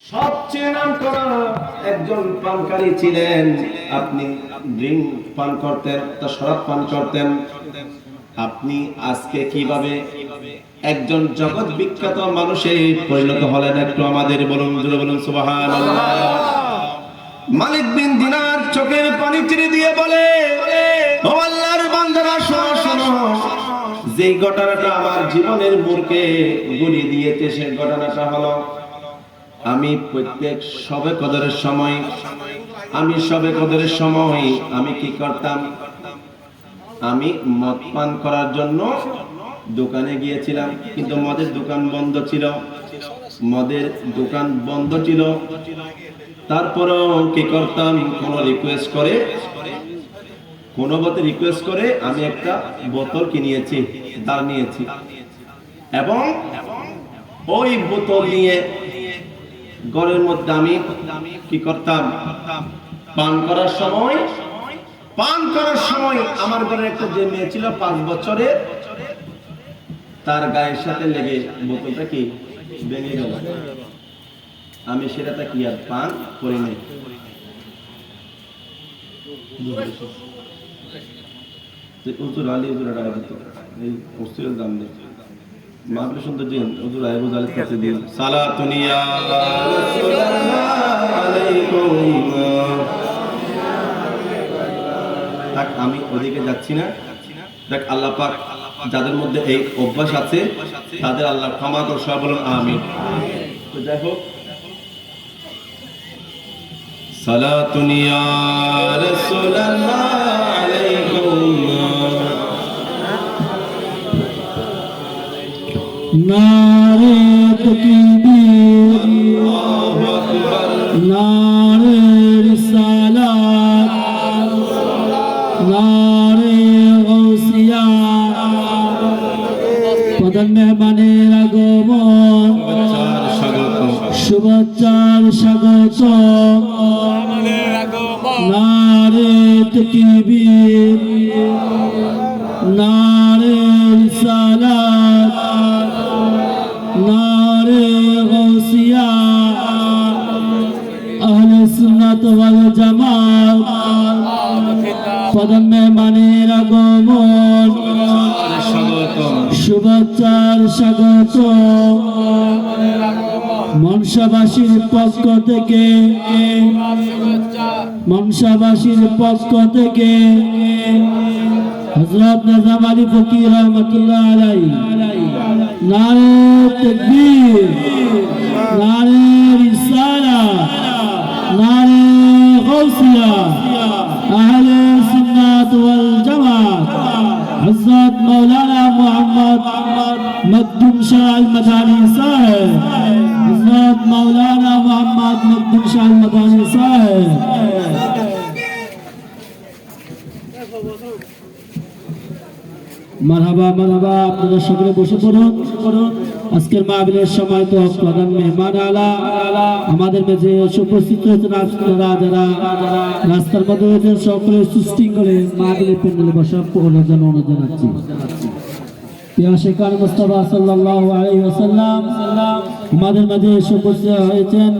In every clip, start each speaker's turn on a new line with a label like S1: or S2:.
S1: সবচেয়ে নামকরা একজন পানকারী ছিলেন। আপনি ড্রিঙ্ক পান করতেন, শরাব পান করতেন। আপনি আজকে কিভাবে একজন জগৎ বিখ্যাত মানুষে পরিণত হলেন? একটু আমাদের বলুন, জোরে বলুন সুবহানাল্লাহ। মালিক বিন দিনার চোখের পানি ছেড়ে দিয়ে বলে, ও আল্লাহর বান্দারা, শোনো শোনো, যে ঘটনাটা আমার জীবনের মোড়কে ঘুরিয়ে দিয়েছে, সে ঘটনাটা হলো, আমি প্রত্যেক শবে কদরের সময় আমি কি করতাম? আমি মদ পান করার জন্য দোকানে গিয়েছিলাম, কিন্তু মদের দোকান বন্ধ ছিল। তারপরেও কি করতাম? কোনো রিকোয়েস্ট করে আমি একটা বোতল কিনিয়েছি, দাঁড় নিয়েছি, এবং ওই বোতল নিয়ে ঘরের মধ্যে আমি কি করতাম? পান করার সময় আমার ঘরে একটা যে মেয়ে ছিল 5 বছরের, তার গায়ের সাথে লেগে বোতলটা কি ভেঙে গেল। আমি সেটা কি আর পান করি নাই। দাম নেই, মাহফিল সুন্দর দিন, হুজুর আইবু জালিত কাছে দিন। সালাতুন ইয়া রাসূলুল্লাহ আলাইকুম। তাক আমি ওদিকে যাচ্ছি না। দেখ আল্লাহ পাক যাদের মধ্যে এই অভ্যাস আছে তাদের আল্লাহ ক্ষমা করে, সবাই বলুন আমিন। তো যাই হোক, সালাতুন ইয়া রাসূলুল্লাহ আলাইকুম।
S2: नारे तकबीर नारे रिसालत नारे गौसिया पदन मेहमाনের আগমন শুভেচ্ছার স্বাগত নারে তকবীর নারে রিসালাত नारे गौसिया अहले सुन्नत वल जमात पदम मेहमाনের আগমন শুভেচ্ছার স্বাগত মনসাবাসীর পক্ষ থেকে হযরত নিজাম আলী ফকির রহমাতুল্লাহ আলাইহি নারে তাকবীর নারে রিসালাত নারে গৌসিয়া আহলে সুন্নাত ওয়াল জামাত হযরত মাওলানা মুহাম্মদ মকদুম শাহ আল মাদানী সাহেব হযরত মাওলানা মুহাম্মদ মকদুম শাহ আল মাদানী সাহেব। মারহাবা মারহাবা, আপনারা সকলে বসে পড়ুন। আজকের মাহফিলের সময় তো প্রধান মেহমান আলা আমাদের মাঝে উপস্থিত হয়েছেন। আপনারা যারা রাস্তার মধ্যে রয়েছেন সকলে সৃষ্টি করে মাহফিলের প্যান্ডেলে বসার প্রয়োজন অনুরোধ জানাচ্ছি। প্রিয় শেখান মুস্তাফা সাল্লাল্লাহু আলাইহি ওয়াসাল্লাম আমাদের মাঝে উপস্থিত হয়েছেন।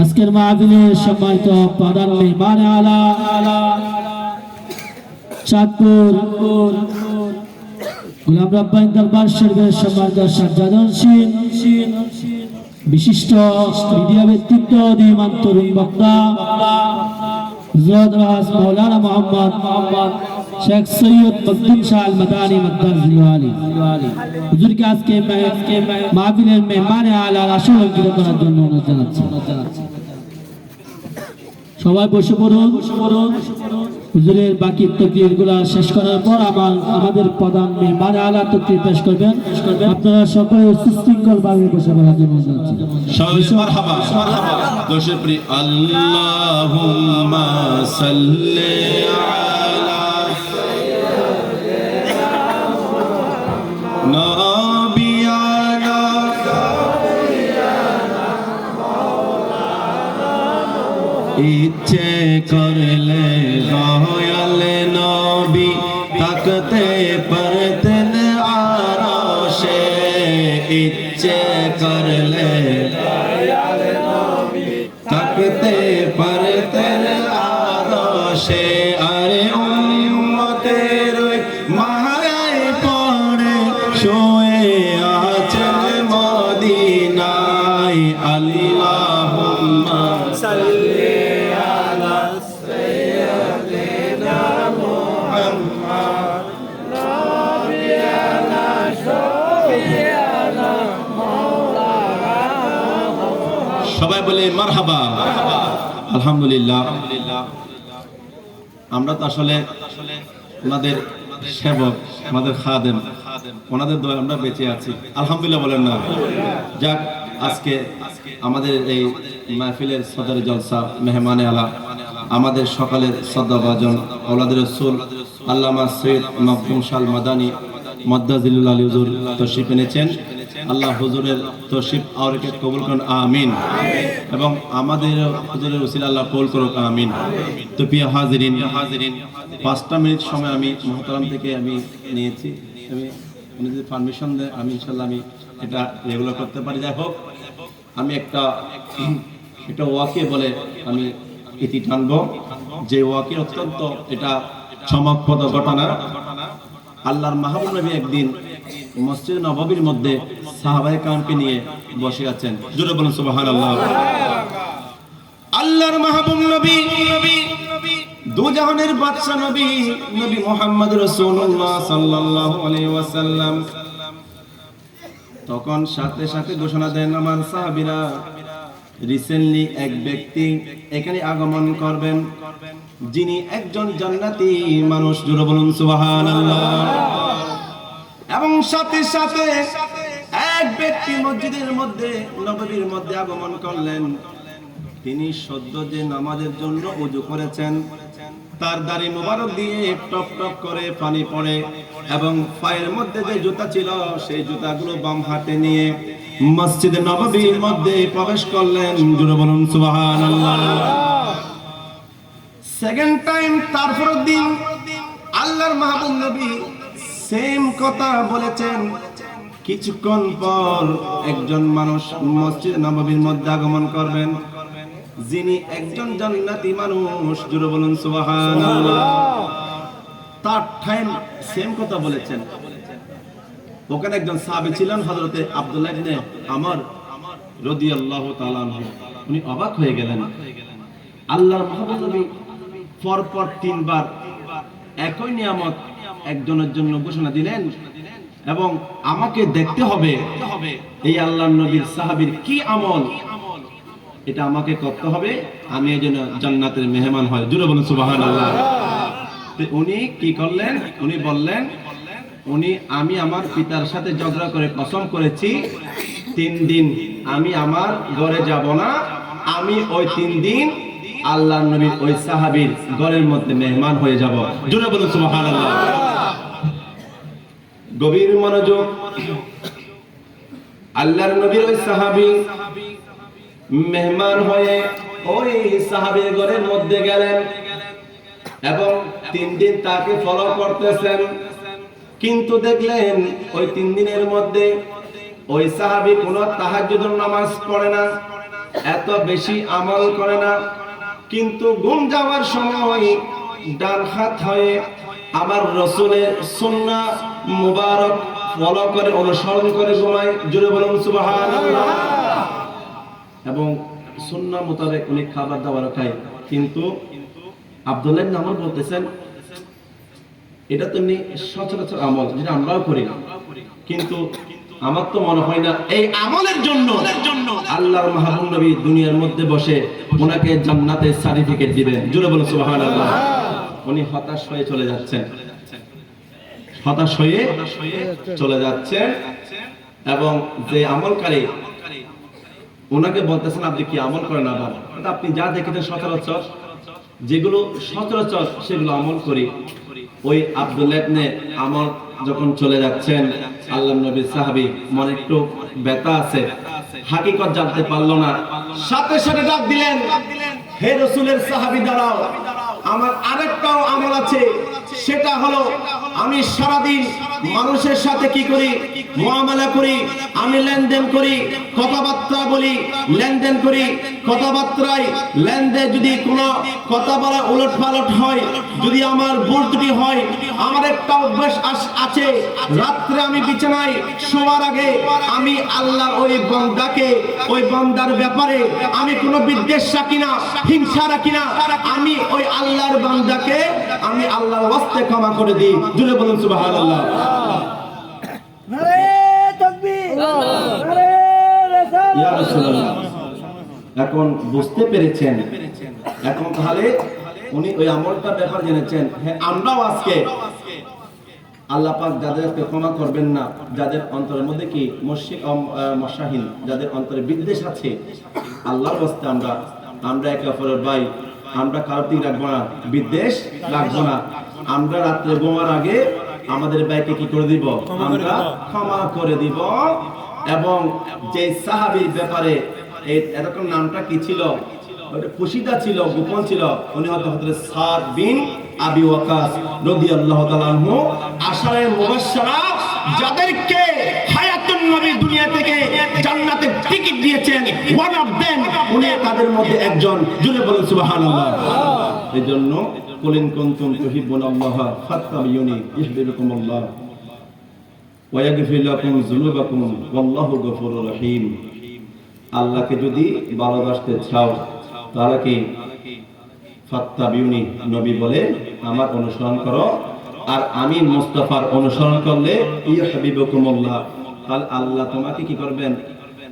S2: আজকের মাহফিলের সময় তো প্রধান মেহমান আলা চাঁদপুর গোলাম রাব্বানী দরবার শরীফের সম্মানিত সাজ্জাদনশীল বিশিষ্ট মিডিয়া ব্যক্তিত্ব দিমান তরুণ বক্তা হযরত রাস মাওলানা মুহাম্মদ শেখ সৈয়দ মকদুম শাহ আল মাদানী মদ্দাজিওয়ালি হুজুরকে আজকে মাহফিলের মেহমান আলা আসল অঙ্কিত করার জন্য অনুরোধ জানাচ্ছি। সবাই বসে পড়ুন। হুজুরের বাকি তাকরীরগুলো শেষ করার পর আমাদের প্রধান মেহমান আলা তাকরীর পেশ করবেন। আপনারা সকলে সুশৃঙ্খলভাবে বসে পড়ার জন্য জানাচ্ছি।
S1: সবাই মারহাবা দোষে প্রিয় আল্লাহুম্মা সাল্লি আলা নবিয়ানা ইচ্ছে করলে দয়াল নবী তাকতে পারতেন আরশে, ইচ্ছে করলে দয়াল নবী থাকতে পারতেন আদর্শে, আরে উম্মতের ওই মায়ায় পড়ে শুয়ে আছেন মদিনায়। আল্লাহুম্মা সাল্লি আলা সাইয়্যিদিনা মুহাম্মাদ নবিয়ানা শফিয়ানা মাওলানা। সবাই বলে মারহাবা। আলহামদুলিল্লাহ। আমরা তো আসলে ওনাদের সেবক, আমাদের খাদেম, ওনাদের দোয়া আমরা বেঁচে আছি, আলহামদুলিল্লাহ বলেন না? যাক, আজকে আমাদের এই মাহফিলের সদর জলসা মেহমানে আলা, আমাদের সকালের শ্রদ্ধাভাজন আওলাদের রাসূল আল্লামা সৈয়দ মখদুম শাল মাদানী মদ্দাজিলুল আলী হুজুর তশরিফ এনেছেন। আল্লাহ হুজুরের তশরিফ আওরকে কবুল করুন, আমিন। এবং আমাদের হুজুরের উসিলা আল্লাহ কবুল করুক, আমিন। তো প্রিয় হাজিরিন, 5টা মিনিট সময় আমি মুহতারাম থেকে আমি নিয়েছি। আমি উনি যদি পারমিশন দেয় আমি ইনশাল্লাহ আমি এটা রেগুলার করতে পারি। যাই হোক, আমি একটা ওয়াকে বলে আমি ইতি টানব, যে ওয়াকে অত্যন্ত এটা চমকপ্রদ ঘটনা। আল্লাহর মাহবুব নবী একদিন মসজিদ নববীর মধ্যে সাহাবায়ে কেরামকে নিয়ে বসে আছেন। জোরে বলুন সুবহানাল্লাহ। আল্লাহর মাহবুব নবী, দু জাহানের বাদশা নবী, নবী মুহাম্মদ রাসূলুল্লাহ সাল্লাল্লাহু আলাইহি ওয়াসাল্লাম তখন সাথে সাথে ঘোষণা দেন, আমার সাহাবীরা, রিসেন্টলি এক ব্যক্তি এখানে আগমন করবেন, যিনি একজন জান্নাতি মানুষ। জোরে বলুন সুবহানাল্লাহ। এবং সাথে সাথে এক ব্যক্তি মসজিদের মধ্যে নববীর মধ্যে আগমন করলেন। তিনি সদ্য যে নামাজের জন্য ওযু করেছেন, তার দাড়ি মোবারক দিয়ে টপ টপ করে পানি পড়ে, এবং পায়ের মধ্যে যে জুতা ছিল সেই জুতাগুলো বাম হাতে নিয়ে মসজিদে নববীর মধ্যে প্রবেশ করলেন। জোরে বলুন সুবহানাল্লাহ। সেকেন্ড টাইম, তারপর দিন আল্লাহর মাহবুব নবী সেম কথা বলেছেন। কিছুক্ষণ পর একজন মানুষ মসজিদ নববীর মধ্যে আগমন করবেন, যিনি একজন জান্নাতি মানুষ। জোরে বলুন সুবহানাল্লাহ। তার টাইম সেম কথা বলেছেন। ওখানে একজন সাহাবী ছিলেন হযরতে আব্দুল্লাহ ইবনে আমর রাদিয়াল্লাহু তাআলা আনহু। উনি অবাক হয়ে গেলেন। আল্লাহর মাহবুব নবী পরপর 3 বার একই নিয়ামত একজনের জন্য ঘোষণা দিলেন, এবং আমাকে দেখতে হবে এই আল্লাহর নবীর সাহাবীর কি আমল, এটা আমাকে করতে হবে, আমি এই জন্য জান্নাতের মেহমান হয়। জোরে বলুন সুবহানাল্লাহ। উনি কি করলেন? উনি বললেন, আমি আমার পিতার সাথে ঝগড়া করে কসম করেছি 3 দিন আমি আমার ঘরে যাব না, আমি ওই 3 দিন আল্লাহর নবীর ওই সাহাবীর ঘরের মধ্যে মেহমান হয়ে যাব। জোরে বলুন সুবহানাল্লাহ। গভীর মনোযোগ। আল্লাহর নবীর ওই সাহাবী মেহমান হয়ে ওই সাহাবীর ঘরের মধ্যে গেলেন এবং 3 দিন তাকে ফলো করতেছেন। কিন্তু দেখলেন ওই 3 দিনের মধ্যে ওই সাহাবী কোনো তাহাজ্জুদের নামাজ পড়ে না, এত বেশি আমল করে না, কিন্তু ঘুম যাওয়ার সময় ডান হাত হয়ে আমার রাসূলের সুন্নাহ মুবারক ফলো করে অনুসরণ করে ঘুমায়। জোরে বলুন সুবহানাল্লাহ। এবং সুন্নাহ মোতাবেক উনি খাবার দাবার খায়। কিন্তু আব্দুল্লাহ ইবনে আমর বলতেছেন, এটা তো সচরাচর আমল যেটা আমরাও করি, কিন্তু আমার তো মনে হয় না এই আমলের জন্য আল্লাহর মাহবুব নবী দুনিয়ার মধ্যে বসে ওনাকে জান্নাতের সার্টিফিকেট দিবেন। জোরে বলুন সুবহানাল্লাহ। উনি হতাশ হয়ে চলে যাচ্ছেন, এবং যে আমলকারী ওনাকে বলতেছেন, আপনি কি আমল করেন? আবার আপনি যা দেখেছেন সচরাচর, যেগুলো সচরাচর সেগুলো আমল করি। ওই আব্দুল্লাহ ইবনে আমর যখন চলে যাচ্ছেন, আল্লাহর নবীর সাহাবী মনে একটু ব্যথা আছে, হাকিকত জানতে পারলো না, সাথে সাথে ডাক দিলেন, হে রাসূলের সাহাবী দাঁড়াও, আমার আরেকটাও আমল আছে, সেটা হলো আমি সারাদিন মানুষের সাথে কি করি, মুআমালা করি, আমি লেনদেন করি, কথাবার্তা বলি, লেনদেন করি, কথাবার্তায় লেনদেন যদি কোনো কথা বলা উলটপালট হয়, যদি আমার ভুল ত্রুটি হয়, আমার একটা অভ্যাস আছে, রাত্রে আমি বিছানায় শোয়ার আগে আমি আল্লাহ ওই বান্দাকে, ওই বান্দার ব্যাপারে আমি কোনো বিদ্বেষ রাখি না, হিংসা রাখি না, আমি ওই আল্লাহর বান্দাকে আমি আল্লাহর ওয়াস্তে ক্ষমা করে দিই। জুড়ে বলুন সুবহানাল্লাহ।
S3: নারে তাকবীর, নারে রিসালাত।
S1: ইয়া রাসূলুল্লাহ, এখন বুঝতে পেরেছেন, এখন তাহলে উনি ওই আমলটার ব্যাপার জেনেছেন। হ্যাঁ, আমরাও আজকে আল্লাহ পাক যাদেরকে ক্ষমা করবেন না, যাদের অন্তরের মধ্যে কি মশাহীন, যাদের অন্তরে বিদ্বেষ আছে, আল্লাহর ওয়াস্তে আমরা একে অপরের ভাই, আমরা কারোর দিকে রাখবো না, বিদ্বেষ রাখবো না। আমরা রাত্রে ঘুমার আগে আমাদের ভাইকে কি করে দিব, আমরা ক্ষমা করে দিব। এবং যে সাহাবীর ব্যাপারে এরকম নামটা কি ছিল, ওটা খুশিদা ছিল, গোপন ছিল, উনি হযরত সাদ বিন আবি ওয়াকাস রাদিয়াল্লাহু তাআলা আনহু, আশারে মুবাশশারা, যাদেরকে হায়াতুন নবী দুনিয়া থেকে জান্নাতের টিকিট দিয়েছেন, ওয়ান অফ দেম, উনি তাদের মধ্যে একজন। জুড়ে বলুন সুবহানাল্লাহ। এজন্য কুলিন কুনতুম তুহিব্বুনাল্লাহ ফাত্তাবিউনি ইহবিবকুমুল্লাহ ওয়া ইয়াগফির লাকুম যুনুবাকুম ওয়াল্লাহু গফুরুর রহিম। আল্লাহকে যদি ভালোবাসতে চাও তাহলে কি ফাত্তাবিউনি, নবী বলে আমার অনুসরণ করো, আর আমি মুস্তাফার অনুসরণ করলে ইহবিবকুমুল্লাহ, তাহলে আল্লাহ তোমাকে কি করবেন,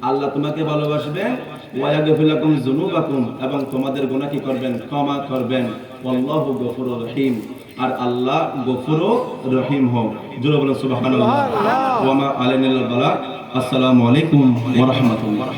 S1: আল্লাহ তোমাকে ভালোবাসবেন, ওয়া ইয়াগফির লাকুম যুনুবাকুম, এবং তোমাদের গুনাহ কি করবেন, ক্ষমা করবেন, আল্লাহু গফুরুর রহিম, আর আল্লাহ গফুরুর রহিম হন। জোরে বলুন সুবহানাল্লাহ। ওয়া মা আলাইনাল বালাগ। আসসালামু আলাইকুম ওয়া রাহমাতুল্লাহ।